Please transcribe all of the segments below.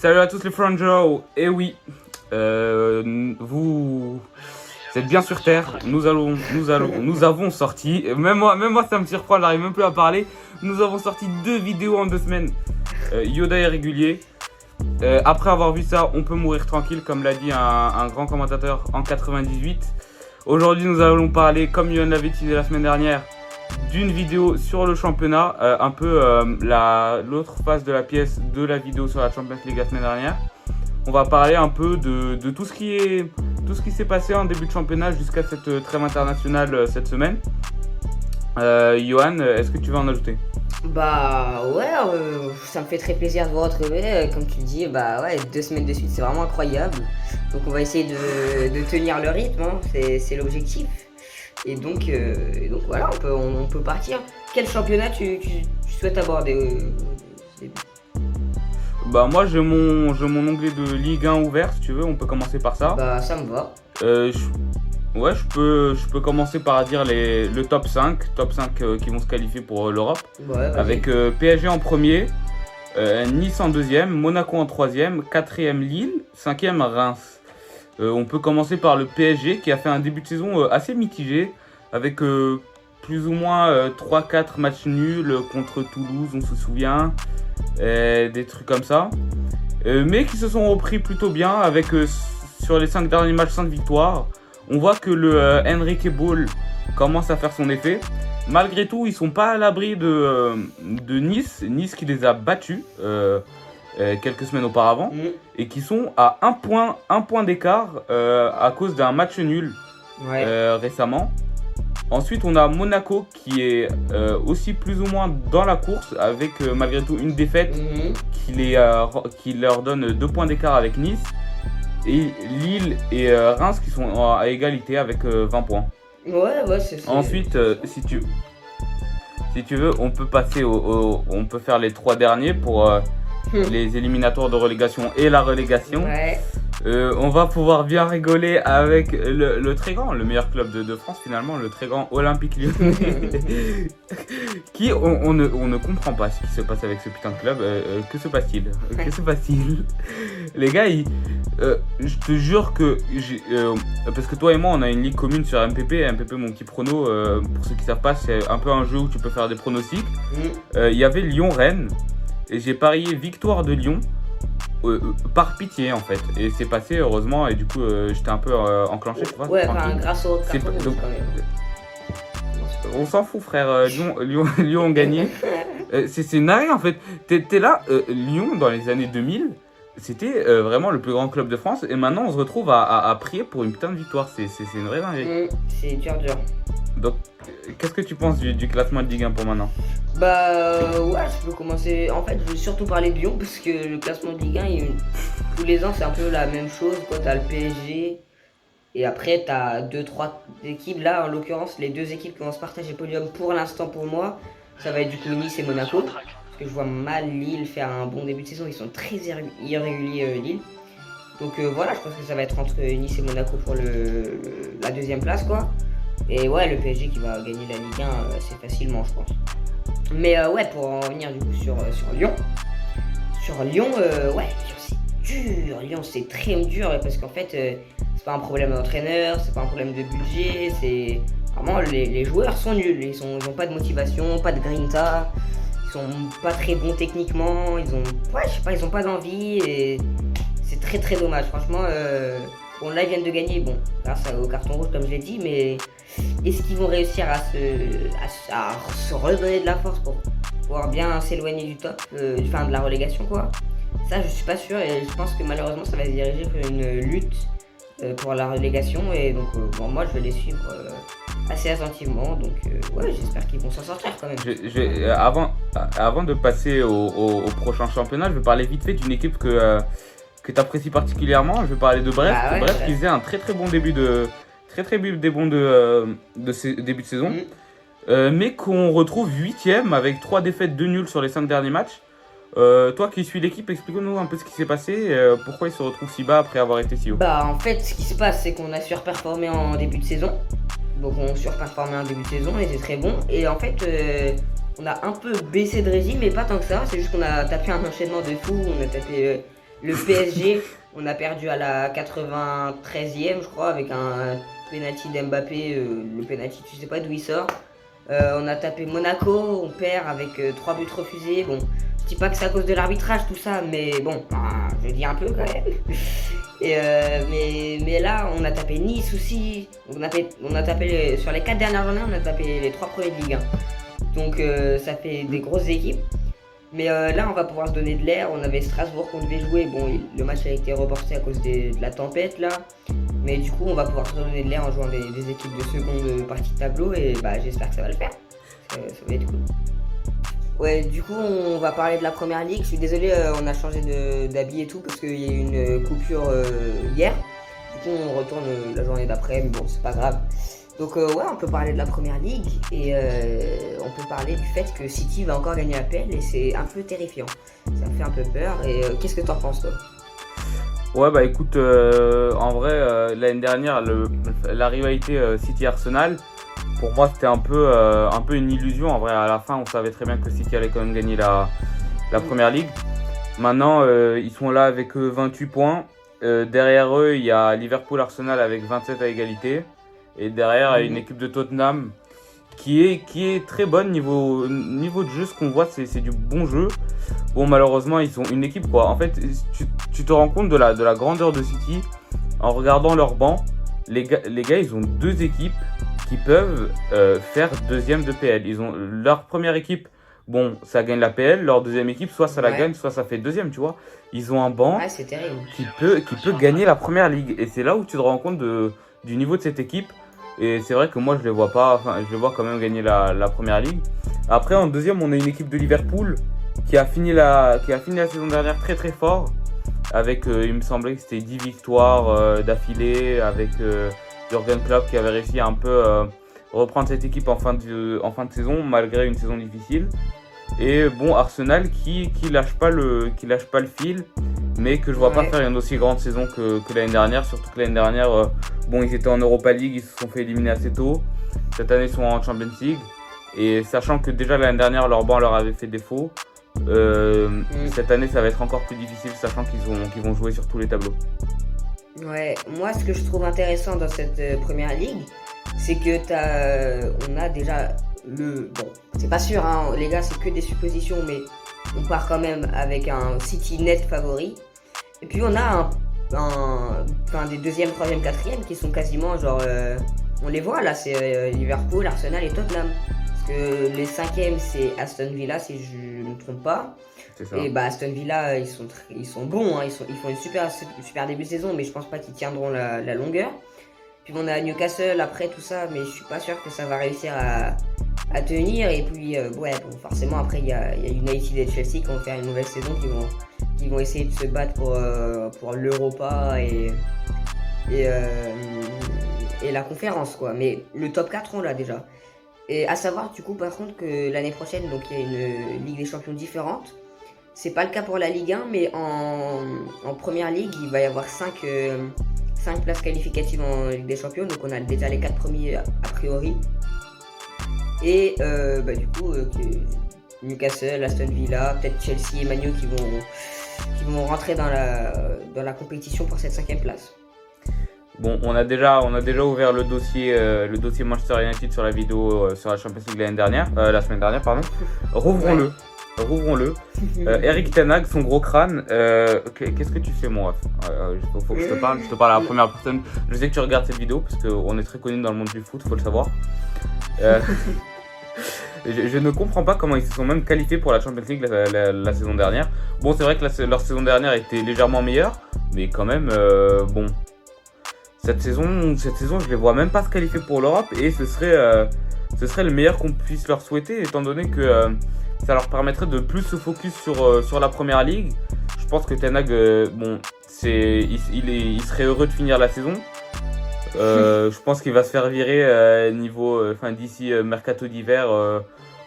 Salut à tous les Frangio. Et oui, vous êtes bien sur Terre. Nous avons sorti. Même moi, ça me surprend. J'arrive même plus à parler. Nous avons sorti 2 vidéos en 2 semaines. Yoda est régulier. Après avoir vu ça, on peut mourir tranquille, comme l'a dit un grand commentateur en 98. Aujourd'hui, nous allons parler, comme Yohan l'avait teasé la semaine dernière, d'une vidéo sur le championnat, un peu l'autre face de la pièce de la vidéo sur la Champions League la semaine dernière. On va parler un peu de tout ce qui s'est passé en début de championnat jusqu'à cette trêve internationale cette semaine. Yohan, est-ce que tu veux en ajouter? Bah ouais, ça me fait très plaisir de vous retrouver. Comme tu le dis, bah ouais, 2 semaines de suite, c'est vraiment incroyable. Donc on va essayer de tenir le rythme, hein, c'est l'objectif. Et donc voilà, on peut partir. Quel championnat tu souhaites aborder au début? Bah moi j'ai mon onglet de Ligue 1 ouvert, si tu veux, on peut commencer par ça. Bah ça me va. Je peux commencer par dire le top 5 qui vont se qualifier pour l'Europe. Ouais, avec PSG en premier, Nice en deuxième, Monaco en troisième, quatrième Lille, cinquième Reims. On peut commencer par le PSG qui a fait un début de saison assez mitigé avec plus ou moins 3-4 matchs nuls contre Toulouse, on se souvient, des trucs comme ça. Mais qui se sont repris plutôt bien avec sur les 5 derniers matchs 5 victoires. On voit que le Enrique Ball commence à faire son effet. Malgré tout, ils sont pas à l'abri de Nice qui les a battus quelques semaines auparavant et qui sont à un point d'écart à cause d'un match nul récemment. Ensuite, on a Monaco qui est aussi plus ou moins dans la course avec malgré tout une défaite qui leur donne 2 points d'écart avec Nice. Et Lille et Reims qui sont à égalité avec 20 points. Ouais, c'est... Ensuite, si tu veux, on peut passer on peut faire les 3 derniers pour les éliminatoires de relégation et la relégation. Ouais. On va pouvoir bien rigoler avec le très grand, le meilleur club de France finalement, le très grand Olympique Lyonnais. Qui on ne comprend pas ce qui se passe avec ce putain de club. Que se passe-t-il? Que se passe-t-il? Les gars, je te jure que parce que toi et moi on a une ligue commune sur MPP, mon petit prono, pour ceux qui savent pas, c'est un peu un jeu où tu peux faire des pronostics. Il y avait Lyon-Rennes et j'ai parié victoire de Lyon. Par pitié en fait, et c'est passé heureusement, et du coup j'étais un peu enclenché, tu vois. Ouais, grâce au carton rouge, donc, quand même. On s'en fout frère, Lyon ont gagné. C'est une arrêt en fait. T'es là, Lyon dans les années 2000, c'était vraiment le plus grand club de France, et maintenant on se retrouve à prier pour une putain de victoire, c'est une vraie dinguerie. C'est dur. Donc qu'est-ce que tu penses du classement de Ligue 1 pour maintenant? Bah ouais, je peux commencer. En fait, je vais surtout parler de Lyon parce que le classement de Ligue 1, tous les ans, c'est un peu la même chose. T'as le PSG et après, t'as 2-3 équipes. Là, en l'occurrence, les 2 équipes qui vont se partager le podium pour l'instant pour moi, ça va être du coup Nice et Monaco. Parce que je vois mal Lille faire un bon début de saison. Ils sont très irréguliers, Lille. Donc voilà, je pense que ça va être entre Nice et Monaco pour la 2e place, quoi. Et ouais, le PSG qui va gagner la Ligue 1 assez facilement, je pense. Mais ouais, pour en revenir du coup sur Lyon. Sur Lyon, ouais, c'est dur. Lyon, c'est très dur parce qu'en fait, c'est pas un problème d'entraîneur, c'est pas un problème de budget, c'est vraiment les joueurs sont nuls. Ils ont pas de motivation, pas de grinta, ils sont pas très bons techniquement, ils ont pas d'envie et c'est très très dommage. Franchement, bon là ils viennent de gagner, bon, grâce au carton rouge comme je l'ai dit, mais est-ce qu'ils vont réussir à se redonner de la force pour pouvoir bien s'éloigner du top, de la relégation quoi? Ça je suis pas sûr et je pense que malheureusement ça va se diriger vers une lutte pour la relégation et donc bon, moi je vais les suivre assez attentivement, donc ouais, j'espère qu'ils vont s'en sortir quand même. Avant de passer au prochain championnat, je vais parler vite fait d'une équipe que tu apprécies particulièrement. Je vais parler de Brest. Bah ouais, Brest qui faisait un très bon début de début de saison, mais qu'on retrouve 8ème avec 3 défaites, 2 nuls sur les 5 derniers matchs. Toi qui suis l'équipe, explique-nous un peu ce qui s'est passé, pourquoi ils se retrouvent si bas après avoir été si haut. Bah en fait ce qui se passe c'est qu'on a surperformé en début de saison. Donc on surperformé en début de saison, on était très bon. Et en fait on a un peu baissé de régime mais pas tant que ça. C'est juste qu'on a tapé un enchaînement de fou. On a tapé Le PSG, on a perdu à la 93e, je crois, avec un penalty d'Mbappé. Le penalty, tu sais pas d'où il sort. On a tapé Monaco, on perd avec 3 buts refusés. Bon, je dis pas que c'est à cause de l'arbitrage, tout ça, mais bon, je dis un peu quand même. Mais là, on a tapé Nice aussi. On a tapé sur les 4 dernières journées, on a tapé les 3 premiers de Ligue 1. Donc ça fait des grosses équipes. Mais là, on va pouvoir se donner de l'air. On avait Strasbourg qu'on devait jouer. Bon, le match a été reporté à cause de la tempête là. Mais du coup, on va pouvoir se donner de l'air en jouant des équipes de seconde partie de tableau. Et bah, j'espère que ça va le faire. Ça va être cool. Ouais, du coup, on va parler de la première ligue. Je suis désolé, on a changé d'habit et tout parce qu'il y a eu une coupure hier. Du coup, on retourne la journée d'après. Mais bon, c'est pas grave. Donc ouais, on peut parler de la première ligue et on peut parler du fait que City va encore gagner APL et c'est un peu terrifiant. Ça me fait un peu peur et qu'est-ce que t'en penses toi? Ouais, bah écoute, en vrai, l'année dernière, la rivalité City-Arsenal, pour moi, c'était un peu une illusion. En vrai, à la fin, on savait très bien que City allait quand même gagner la première ligue. Maintenant, ils sont là avec 28 points. Derrière eux, il y a Liverpool-Arsenal avec 27 à égalité. Et derrière, il y a une équipe de Tottenham qui est très bonne niveau de jeu. Ce qu'on voit, c'est du bon jeu. Bon, malheureusement, ils sont une équipe quoi. En fait, tu te rends compte de la grandeur de City en regardant leur banc. Les gars, ils ont 2 équipes qui peuvent faire deuxième de PL. Ils ont leur première équipe. Bon, ça gagne la PL. Leur deuxième équipe, soit ça la gagne, soit ça fait deuxième, tu vois. Ils ont un banc c'est terrible. qui peut gagner la première ligue. Et c'est là où tu te rends compte du niveau de cette équipe. Et c'est vrai que moi, je les vois pas. Enfin, je les vois quand même gagner la première ligue. Après, en deuxième, on a une équipe de Liverpool qui a fini la saison dernière très très fort. Avec, il me semblait que c'était 10 victoires d'affilée. Avec Jürgen Klopp qui avait réussi à un peu reprendre cette équipe en fin de saison, malgré une saison difficile. Et bon, Arsenal qui lâche pas le fil, mais que je vois pas faire une aussi grande saison que l'année dernière. Surtout que l'année dernière, bon, ils étaient en Europa League, ils se sont fait éliminer assez tôt. Cette année, ils sont en Champions League. Et sachant que déjà l'année dernière, leur banc leur avait fait défaut, cette année, ça va être encore plus difficile, sachant qu'ils vont jouer sur tous les tableaux. Ouais, moi, ce que je trouve intéressant dans cette première ligue, c'est que on a déjà bon, c'est pas sûr, hein, les gars, c'est que des suppositions, mais on part quand même avec un City net favori. Et puis on a des deuxième, troisième, quatrième qui sont quasiment genre, on les voit là, c'est Liverpool, Arsenal et Tottenham. Parce que les cinquièmes c'est Aston Villa si je ne me trompe pas. C'est ça. Et bah Aston Villa ils sont bons, hein, ils font une super début de saison, mais je pense pas qu'ils tiendront la longueur. Puis on a Newcastle après tout ça, mais je suis pas sûr que ça va réussir à tenir. Et puis forcément après il y a United et Chelsea qui vont faire une nouvelle saison, qui vont essayer de se battre pour l'Europa et la conférence quoi. Mais le top 4 on l'a déjà. Et à savoir du coup par contre que l'année prochaine donc il y a une Ligue des Champions différente. C'est pas le cas pour la Ligue 1, mais en première ligue il va y avoir 5 places qualificatives en Ligue des Champions, donc on a déjà les 4 premiers a priori. Et du coup, Newcastle, Aston Villa, peut-être Chelsea et Man U qui vont rentrer dans la compétition pour cette 5e place. Bon, on a déjà ouvert le dossier Manchester United sur la vidéo sur la Champions League la semaine dernière, pardon. Rouvrons-le. Eric Ten Hag, son gros crâne, qu'est-ce que tu fais mon ref? Faut que je te parle à la première personne. Je sais que tu regardes cette vidéo parce qu'on est très connu dans le monde du foot, faut le savoir. Je ne comprends pas comment ils se sont même qualifiés pour la Champions League la saison dernière. Bon, c'est vrai que leur saison dernière était légèrement meilleure, mais quand même, bon. Cette saison, je les vois même pas se qualifier pour l'Europe et ce serait le meilleur qu'on puisse leur souhaiter, étant donné que ça leur permettrait de plus se focus sur la première ligue. Je pense que Ten Hag, il serait heureux de finir la saison. Je pense qu'il va se faire virer d'ici mercato d'hiver,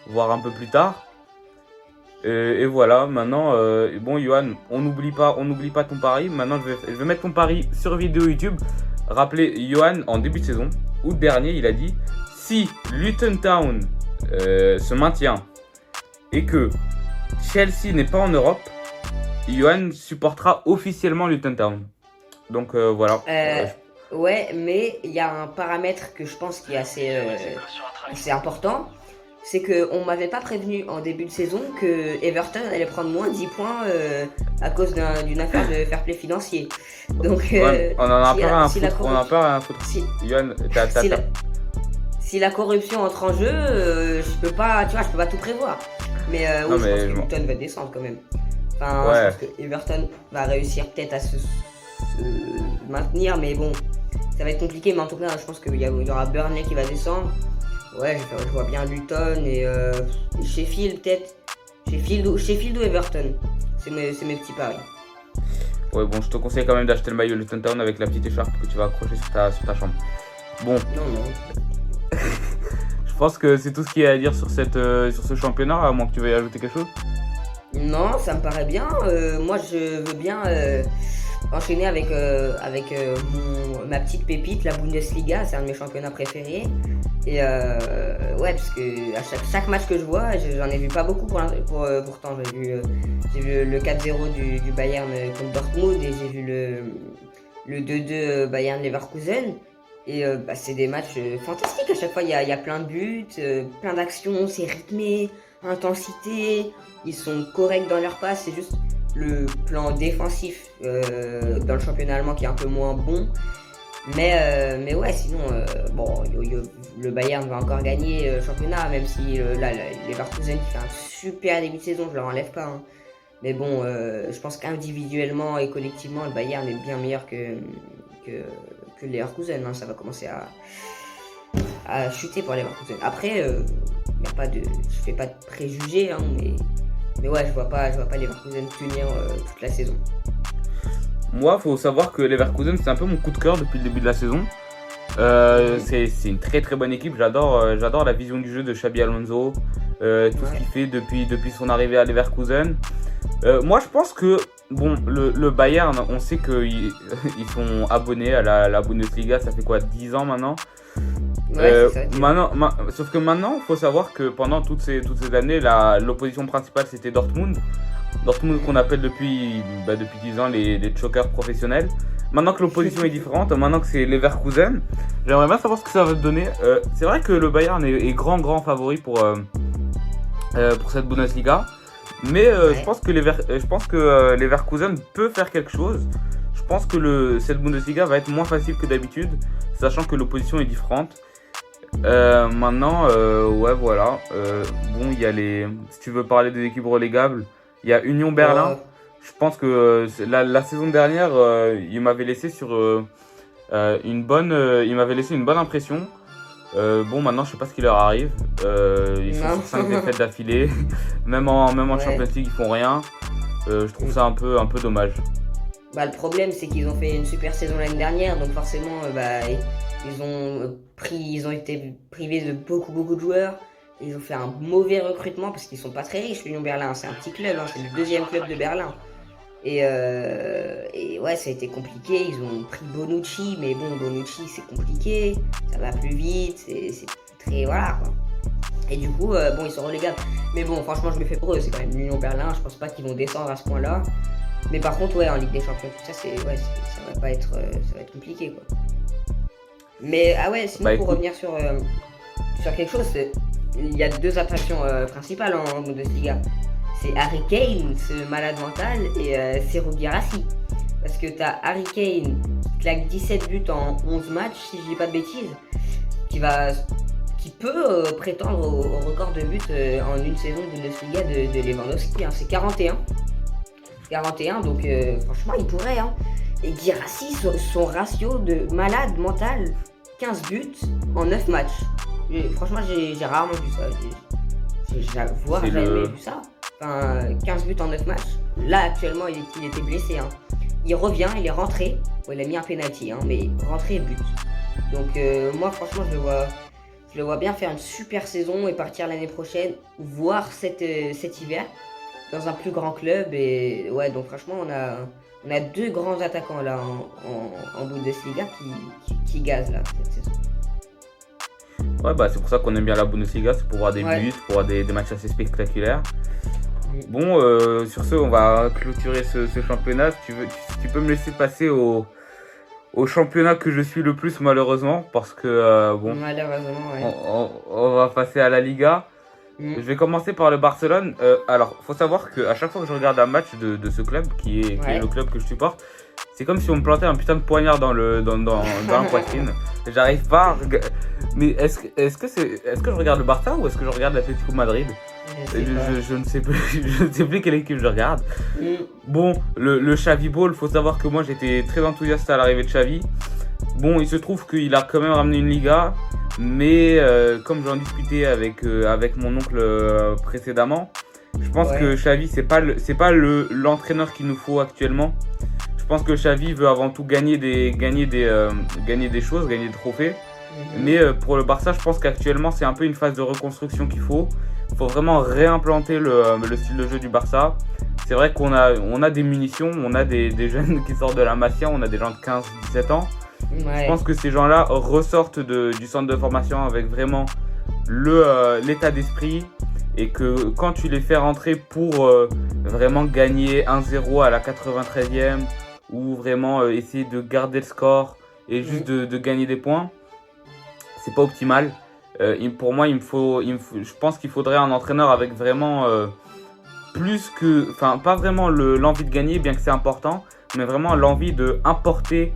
voire un peu plus tard. Et voilà, maintenant, bon Johan, on n'oublie pas ton pari. Maintenant, je vais mettre ton pari sur vidéo YouTube. Rappelez, Johan, en début de saison, août dernier, il a dit si Luton Town se maintient et que Chelsea n'est pas en Europe, Johan supportera officiellement Luton Town. Donc voilà. Ouais, mais il y a un paramètre que je pense qui est assez important. C'est qu'on m'avait pas prévenu en début de saison que Everton allait prendre moins 10 points à cause d'une affaire de fair play financier. Donc, Ouais, on en a pas rien à foutre. Johan, si la corruption entre en jeu, je peux pas tout prévoir. Mais oui, je pense que Luton va descendre quand même. Enfin, je pense que Everton va réussir peut-être à se maintenir, mais bon, ça va être compliqué. Mais en tout cas, je pense qu'il y aura Burnley qui va descendre. Ouais, je vois bien Luton et Sheffield peut-être. Sheffield ou Everton. C'est mes petits paris. Ouais, bon, je te conseille quand même d'acheter le maillot Luton Town avec la petite écharpe que tu vas accrocher sur ta chambre. Bon. Non. Je pense que c'est tout ce qu'il y a à dire sur ce championnat, à moins que tu veuilles ajouter quelque chose. Non, ça me paraît bien. Moi, je veux bien enchaîner avec ma petite pépite, la Bundesliga. C'est un de mes championnats préférés. Et ouais, parce que à chaque match que je vois, j'en ai vu pas beaucoup pourtant. J'ai vu le 4-0 du Bayern contre Dortmund et j'ai vu le 2-2 Bayern-Leverkusen. Et c'est des matchs fantastiques. À chaque fois, il y a plein de buts, plein d'actions, c'est rythmé, intensité. Ils sont corrects dans leurs passes. C'est juste le plan défensif dans le championnat allemand qui est un peu moins bon. Mais ouais, sinon, le Bayern va encore gagner le championnat, même si les Leverkusen qui fait un super début de saison, je leur enlève pas. Hein. Mais bon, je pense qu'individuellement et collectivement, le Bayern est bien meilleur que les Leverkusen. Hein. Ça va commencer à chuter pour les Leverkusen. Après, je fais pas de préjugés, hein, mais ouais, je vois pas les Leverkusen tenir toute la saison. Moi, faut savoir que Leverkusen, c'est un peu mon coup de cœur depuis le début de la saison. C'est une très très bonne équipe. J'adore la vision du jeu de Xabi Alonso, tout ce qu'il fait depuis son arrivée à Leverkusen. Moi, je pense que le Bayern, on sait qu'ils sont abonnés à la Bundesliga. Ça fait quoi, 10 ans maintenant. Ouais, Sauf que maintenant, il faut savoir que pendant toutes ces années, l'opposition principale, c'était Dortmund. Dortmund qu'on appelle depuis 10 ans les chokers professionnels. Maintenant que l'opposition est différente, maintenant que c'est Leverkusen, j'aimerais bien savoir ce que ça va te donner. C'est vrai que le Bayern est grand favori pour cette Bundesliga, mais je pense que Leverkusen peut faire quelque chose. Je pense que cette Bundesliga va être moins facile que d'habitude, sachant que l'opposition est différente. Maintenant, ouais, voilà. Il y a si tu veux parler des équipes relégables, il y a Union Berlin. Je pense que la saison dernière, il m'avait laissé une bonne impression. Maintenant, je sais pas ce qui leur arrive. Ils sont sur 5 défaites d'affilée. Même en Champions League, ils font rien. Je trouve ça un peu dommage. Le problème, c'est qu'ils ont fait une super saison l'année dernière, donc forcément, ils ont été privés de beaucoup de joueurs. Ils ont fait un mauvais recrutement parce qu'ils sont pas très riches. L'Union Berlin, c'est un petit club, hein, c'est le 2e club de Berlin. Et ouais, ça a été compliqué. Ils ont pris Bonucci, mais bon, Bonucci, c'est compliqué. Ça va plus vite, c'est très. Voilà quoi. Et du coup, ils sont relégables. Mais bon, franchement, je me fais pour eux. C'est quand même l'Union Berlin. Je pense pas qu'ils vont descendre à ce point-là. Mais par contre, ouais, en Ligue des Champions, tout ça, ça va être compliqué quoi. Mais sinon, pour revenir sur quelque chose, il y a 2 attractions principales en Bundesliga. C'est Harry Kane, ce malade mental, et Serhou Guirassy. Parce que t'as Harry Kane qui claque 17 buts en 11 matchs, si je dis pas de bêtises, qui peut prétendre au record de buts en une saison de Bundesliga de Lewandowski. Hein. C'est 41, donc franchement il pourrait. Hein. Et Guirassy, son ratio de malade mental, 15 buts en 9 matchs. Franchement, j'ai rarement vu ça. J'ai jamais vu ça. Enfin, 15 buts en 9 matchs. Là, actuellement, il était blessé. Hein. Il revient, il est rentré. Bon, il a mis un penalty, hein, mais rentré et but. Donc, moi, franchement, je le vois bien faire une super saison et partir l'année prochaine, voire cet hiver, dans un plus grand club. Et ouais, donc franchement, on a 2 grands attaquants là en Bundesliga qui gazent là cette saison. Ouais, c'est pour ça qu'on aime bien la Bundesliga, c'est pour voir des buts, pour voir des matchs assez spectaculaires. Bon, sur ce, on va clôturer ce championnat. Si tu veux, tu peux me laisser passer au championnat que je suis le plus, malheureusement, parce que, bon, Malheureusement, ouais. on va passer à la Liga. Mm. Je vais commencer par le Barcelone. Alors, faut savoir qu'à chaque fois que je regarde un match de ce club, qui est Ouais. le club que je supporte, c'est comme si on me plantait un putain de poignard dans la poitrine. J'arrive pas à Mais est-ce que je regarde le Barça ou est-ce que je regarde l'Atlético Madrid? Je sais pas. Je ne sais plus, je ne sais plus quelle équipe je regarde. Mm. Bon, le Xavi Ball, faut savoir que moi j'étais très enthousiaste à l'arrivée de Xavi. Bon, il se trouve qu'il a quand même ramené une Liga, mais comme j'en discutais avec mon oncle précédemment, je pense Ouais. que Xavi c'est pas l'entraîneur qu'il nous faut actuellement. Je pense que Xavi veut avant tout gagner des choses, gagner des trophées. Mhm. Mais pour le Barça, je pense qu'actuellement c'est un peu une phase de reconstruction qu'il faut. Il faut vraiment réimplanter le style de jeu du Barça. C'est vrai qu'on a des munitions, on a des jeunes qui sortent de la Masia, on a des gens de 15-17 ans. Ouais. Je pense que ces gens-là ressortent du centre de formation avec vraiment l'état d'esprit et que quand tu les fais rentrer pour vraiment gagner 1-0 à la 93e ou vraiment essayer de garder le score et juste de gagner des points, c'est pas optimal. Pour moi, je pense qu'il faudrait un entraîneur avec vraiment pas vraiment l'envie de gagner, bien que c'est important, mais vraiment l'envie de importer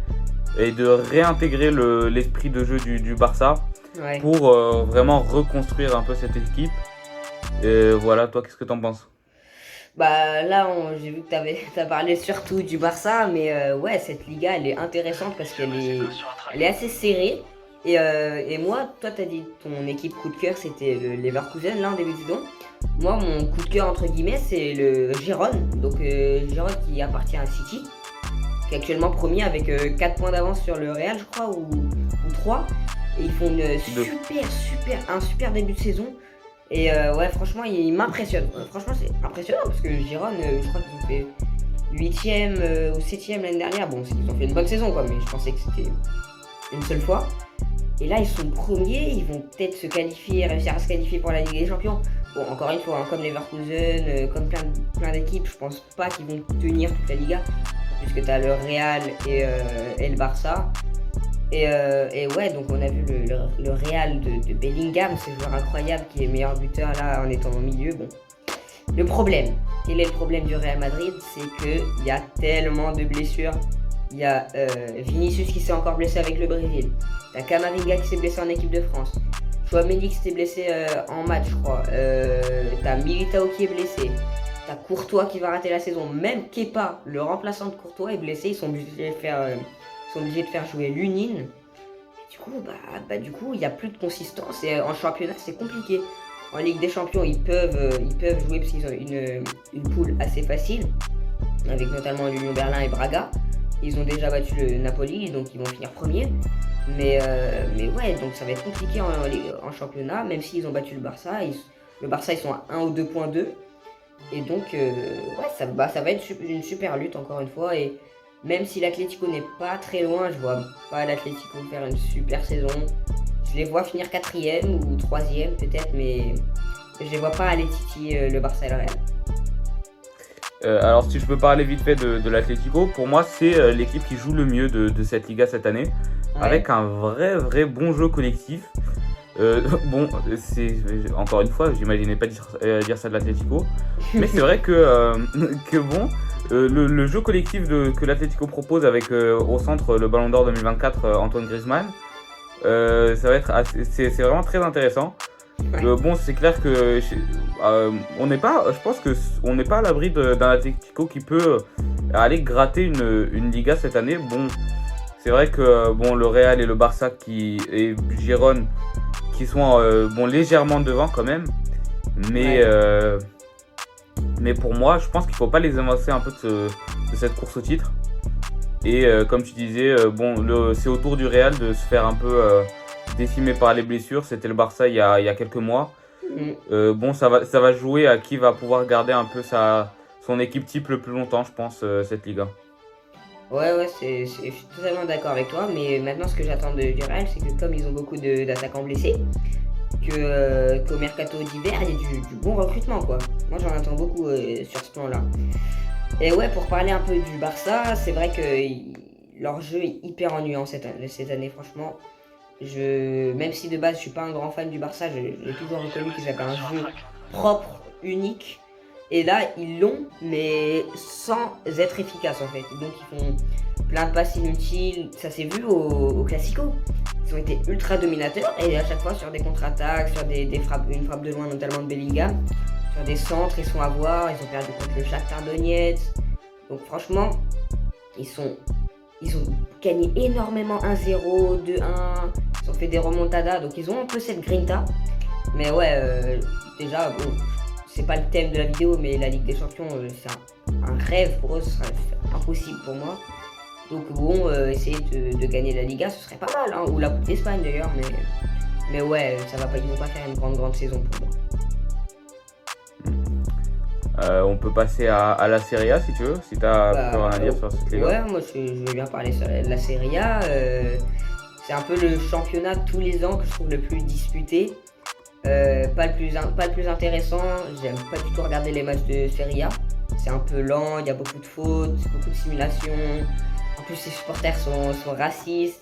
et de réintégrer l'esprit de jeu du Barça Ouais. pour vraiment reconstruire un peu cette équipe. Et voilà, toi, qu'est-ce que t'en penses? Bah là, j'ai vu que t'as parlé surtout du Barça, mais ouais, cette Liga, elle est intéressante parce elle est assez serrée. Et moi, toi, t'as dit ton équipe coup de cœur, c'était le Leverkusen, là, en début de saison. Moi, mon coup de cœur, entre guillemets, c'est le Gérone. Donc, Gérone qui appartient à City, qui est actuellement premier avec 4 points d'avance sur le Real, je crois, ou 3. Et ils font un super début de saison. Et ouais, franchement, il m'impressionne. Franchement, c'est impressionnant parce que Gérone, je crois qu'ils ont fait 8ème ou 7ème l'année dernière. Bon, ils ont fait une bonne saison, quoi, mais je pensais que c'était une seule fois. Et là, ils sont premiers, ils vont peut-être réussir à se qualifier pour la Ligue des Champions. Bon, encore une fois, hein, comme Leverkusen, comme plein d'équipes, je pense pas qu'ils vont tenir toute la Liga, puisque t'as le Real et le Barça. Et ouais, donc on a vu le Real de Bellingham, ce joueur incroyable qui est meilleur buteur là en étant au milieu. Bon, le problème, quel est le problème du Real Madrid? C'est qu'il y a tellement de blessures. Il y a Vinicius qui s'est encore blessé avec le Brésil. T'as Camavinga qui s'est blessé en équipe de France. Chouameni qui s'est blessé en match, je crois. T'as Militao qui est blessé. T'as Courtois qui va rater la saison. Même Kepa, le remplaçant de Courtois, est blessé. Ils sont obligés de faire jouer Lunin. Du coup, il n'y a plus de consistance. Et en championnat, c'est compliqué. En Ligue des Champions, ils peuvent jouer parce qu'ils ont une poule assez facile. Avec notamment l'Union Berlin et Braga. Ils ont déjà battu le Napoli, donc ils vont finir premier. Mais ouais, donc ça va être compliqué en championnat, même s'ils ont battu le Barça. Le Barça, ils sont à 1 ou 2 points d'eux. Et donc, ouais, ça va être une super lutte, encore une fois. Et même si l'Atlético n'est pas très loin, je vois pas l'Atlético faire une super saison. Je les vois finir 4ème ou 3ème peut-être, mais je les vois pas aller titiller le Barça et le Real. Alors si je peux parler vite fait de l'Atlético, pour moi c'est l'équipe qui joue le mieux de cette Liga cette année, Ouais. avec un vrai bon jeu collectif. Bon, c'est encore une fois, j'imaginais pas dire ça de l'Atlético, mais c'est vrai que bon, le jeu collectif que l'Atlético propose avec au centre le Ballon d'Or 2024 Antoine Griezmann, ça va être c'est vraiment très intéressant. Ouais. Bon, c'est clair que je pense que on n'est pas à l'abri d'un Atlético qui peut aller gratter une Liga cette année. Bon, c'est vrai que bon, le Real et le Barça et Girone qui sont bon, légèrement devant quand même, mais Ouais. mais pour moi, je pense qu'il faut pas les évincer un peu de cette course au titre. Et comme tu disais, bon, c'est au tour du Real de se faire un peu décimé par les blessures. C'était le Barça il y a quelques mois. Bon, ça va jouer à qui va pouvoir garder un peu son équipe type le plus longtemps, je pense, cette Liga. Ouais, je suis totalement d'accord avec toi, mais maintenant ce que j'attends du Real, c'est que comme ils ont beaucoup d'attaquants blessés, qu'au mercato d'hiver, il y ait du bon recrutement, quoi. Moi, j'en attends beaucoup sur ce plan-là. Et ouais, pour parler un peu du Barça, c'est vrai que leur jeu est hyper ennuyant cette année, franchement. Même si de base je suis pas un grand fan du Barça, j'ai toujours reconnu qu'ils avaient un jeu propre, unique. Et là, ils l'ont, mais sans être efficaces en fait. Donc ils font plein de passes inutiles. Ça s'est vu au Classico. Ils ont été ultra dominateurs et à chaque fois sur des contre-attaques, sur des frappes, une frappe de loin notamment de Bellingham, sur des centres, ils sont à voir. Ils ont perdu contre le Shakhtar Donetsk. Donc franchement, ils ont gagné énormément 1-0, 2-1. Ils ont fait des remontadas, donc ils ont un peu cette grinta. Mais ouais, déjà, bon, c'est pas le thème de la vidéo, mais la Ligue des Champions, c'est un rêve pour eux, ce serait impossible pour moi. Donc bon, essayer de gagner la Liga, ce serait pas mal, hein, ou la Coupe d'Espagne d'ailleurs, mais ouais, ça va pas, ils vont pas faire une grande saison pour moi. On peut passer à la Serie A si tu veux, si t'as rien à dire sur cette ligue. Ouais, moi je veux bien parler sur la Serie A. C'est un peu le championnat tous les ans que je trouve le plus disputé. Pas le plus intéressant. J'aime pas du tout regarder les matchs de Serie A. C'est un peu lent, il y a beaucoup de fautes, beaucoup de simulations. En plus, les supporters sont racistes.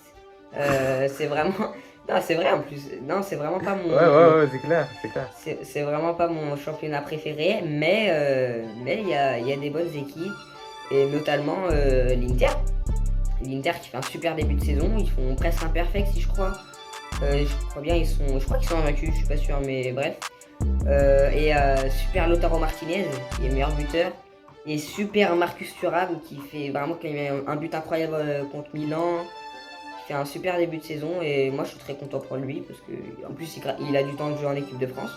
C'est vraiment. Non, c'est vrai en plus. Non, c'est vraiment pas mon. Ouais, c'est clair. C'est vraiment pas mon championnat préféré, mais il y a des bonnes équipes, et notamment l'Inter. L'Inter qui fait un super début de saison, ils font presque imperfect si je crois. Je crois qu'ils sont invaincus, je suis pas sûr, mais bref. Super Lautaro Martinez qui est meilleur buteur. Et super Marcus Thuram qui fait vraiment un but incroyable contre Milan. Qui fait un super début de saison et moi je suis très content pour lui parce que en plus il a du temps de jouer en équipe de France.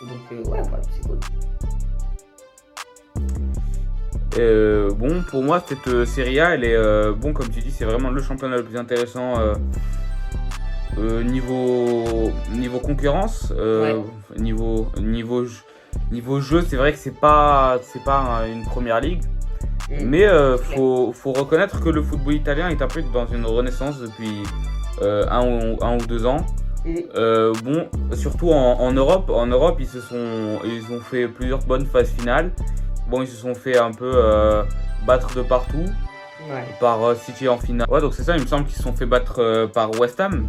Donc ouais, voilà, c'est cool. Bon, pour moi, cette Serie A, elle est bon, comme tu dis, c'est vraiment le championnat le plus intéressant niveau concurrence, niveau jeu. C'est vrai que c'est pas une première ligue, mais faut reconnaître que le football italien est un peu dans une renaissance depuis 1 ou 2 ans. Bon, surtout en Europe, ils ont fait plusieurs bonnes phases finales. Bon, ils se sont fait un peu battre de partout, par City en finale. Ouais, donc c'est ça, il me semble qu'ils se sont fait battre par West Ham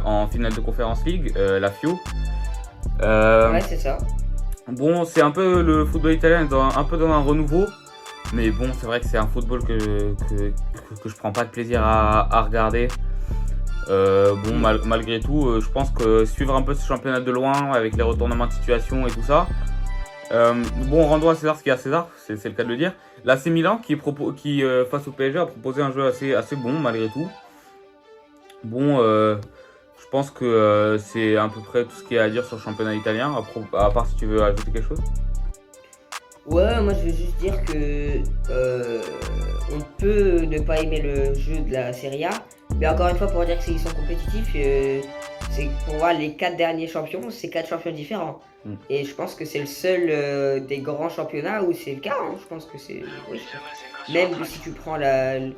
en finale de Conference League, la FIO. Ouais, c'est ça. Bon, c'est un peu le football italien un peu dans un renouveau, mais bon, c'est vrai que c'est un football que je prends pas de plaisir à regarder. Malgré tout, je pense que suivre un peu ce championnat de loin avec les retournements de situation et tout ça. Rendons à César ce qu'il y a à César, c'est le cas de le dire. L'AC Milan qui face au PSG a proposé un jeu assez bon malgré tout. Bon, je pense que c'est à peu près tout ce qu'il y a à dire sur le championnat italien, à part si tu veux ajouter quelque chose. Ouais, moi je veux juste dire que on peut ne pas aimer le jeu de la Serie A, mais encore une fois pour dire qu'ils sont compétitifs, c'est pour voir les 4 derniers champions, c'est 4 champions différents. Et je pense que c'est le seul des grands championnats où c'est le cas, hein. Je pense que c'est... Oui. Même si tu prends le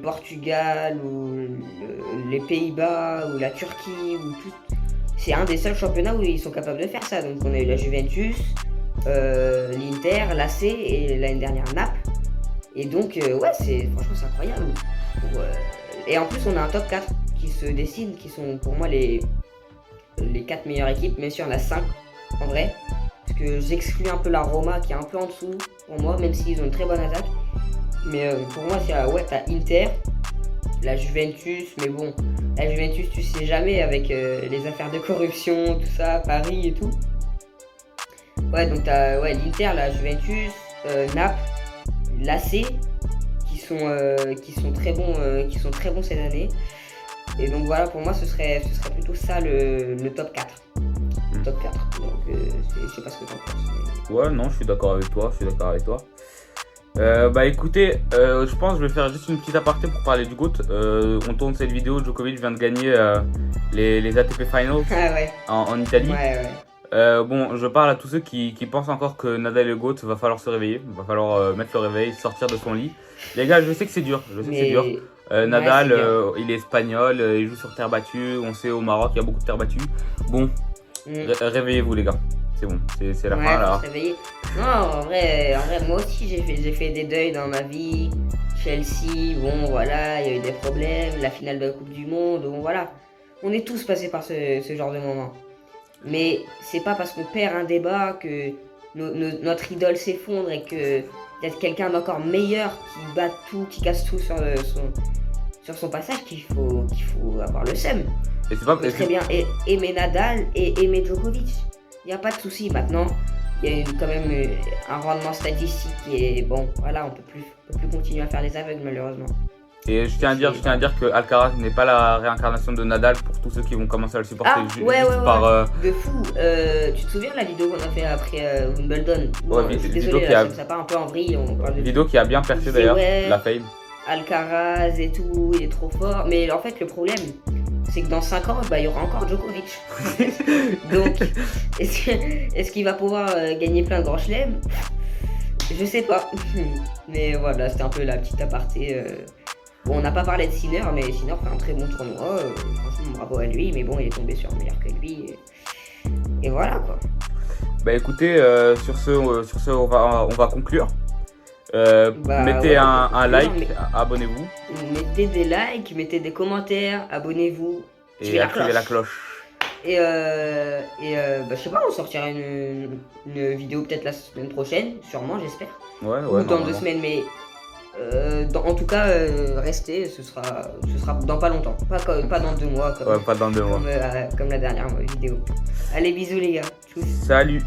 Portugal ou les Pays-Bas ou la Turquie ou tout, c'est un des seuls championnats où ils sont capables de faire ça. Donc on a eu la Juventus, l'Inter, l'AC et l'année dernière Naples. Et donc ouais, franchement c'est incroyable. Et en plus on a un top 4 qui se dessine, qui sont pour moi les 4 meilleures équipes, même si on a 5 en vrai. Parce que j'exclus un peu la Roma qui est un peu en dessous pour moi, même s'ils ont une très bonne attaque. Mais pour moi, t'as Inter, la Juventus, mais bon, la Juventus, tu sais jamais avec les affaires de corruption, tout ça, Paris et tout. Ouais, donc t'as l'Inter, la Juventus, Naples, l'AC, qui sont très bons cette année. Et donc voilà, pour moi, ce serait plutôt ça le top 4. Top 4, donc je sais pas ce que t'en penses. Ouais, non, je suis d'accord avec toi. Écoutez, je pense que je vais faire juste une petite aparté pour parler du GOAT. On tourne cette vidéo, Djokovic vient de gagner les ATP Finals en Italie. Je parle à tous ceux qui pensent encore que Nadal est le GOAT, va falloir se réveiller, va falloir mettre le réveil, sortir de son lit. Les gars, je sais que c'est dur, Nadal, il est espagnol, il joue sur terre battue, on sait au Maroc il y a beaucoup de terre battue. Bon, réveillez-vous les gars. c'est bon, c'est la Ouais, fin faut là. se réveiller. Non, en vrai, moi aussi j'ai fait des deuils dans ma vie. Chelsea, bon voilà, il y a eu des problèmes, la finale de la Coupe du Monde, bon voilà. On est tous passés par ce genre de moment. Mais c'est pas parce qu'on perd un débat que notre idole s'effondre et que y a quelqu'un d'encore meilleur qui bat tout, qui casse tout sur son passage qu'il faut avoir le seum. Et c'est pas. On peut très bien aimer Nadal et aimer Djokovic. Il n'y a pas de souci. Maintenant, il y a quand même un rendement statistique qui est bon. Voilà, on peut plus continuer à faire les aveugles malheureusement. Et je tiens à dire que Alcaraz n'est pas la réincarnation de Nadal pour tous ceux qui vont commencer à le supporter Ouais. par. De fou. Tu te souviens de la vidéo qu'on a fait après Wimbledon? Ouais, Bon, je suis vidéo désolé, qui ça part un peu en vrille. On parle de vidéo qui a bien percé Il d'ailleurs, disait, ouais. la fame. Alcaraz et tout, il est trop fort. Mais en fait, le problème, c'est que dans 5 ans, il y aura encore Djokovic. Donc, est-ce qu'il va pouvoir gagner plein de grands chelems? Je sais pas. Mais voilà, c'était un peu la petite aparté. Bon, on n'a pas parlé de Sinner, mais Sinner fait un très bon tournoi. Franchement, bravo à lui. Mais bon, il est tombé sur un meilleur que lui. Et voilà quoi. Bah écoutez, sur ce on va conclure. Mettez ouais, un like, mais abonnez-vous mettez des likes, mettez des commentaires, abonnez-vous. et activez la cloche. Et je sais pas, on sortira une vidéo peut-être la semaine prochaine, sûrement, j'espère. Ouais, Ou dans 2 normalement. semaines, mais en tout cas, restez, ce sera dans pas longtemps. Pas dans 2 mois, Ouais, pas dans 2 mois. comme la dernière vidéo. Allez, bisous les gars. Tchuss. Salut.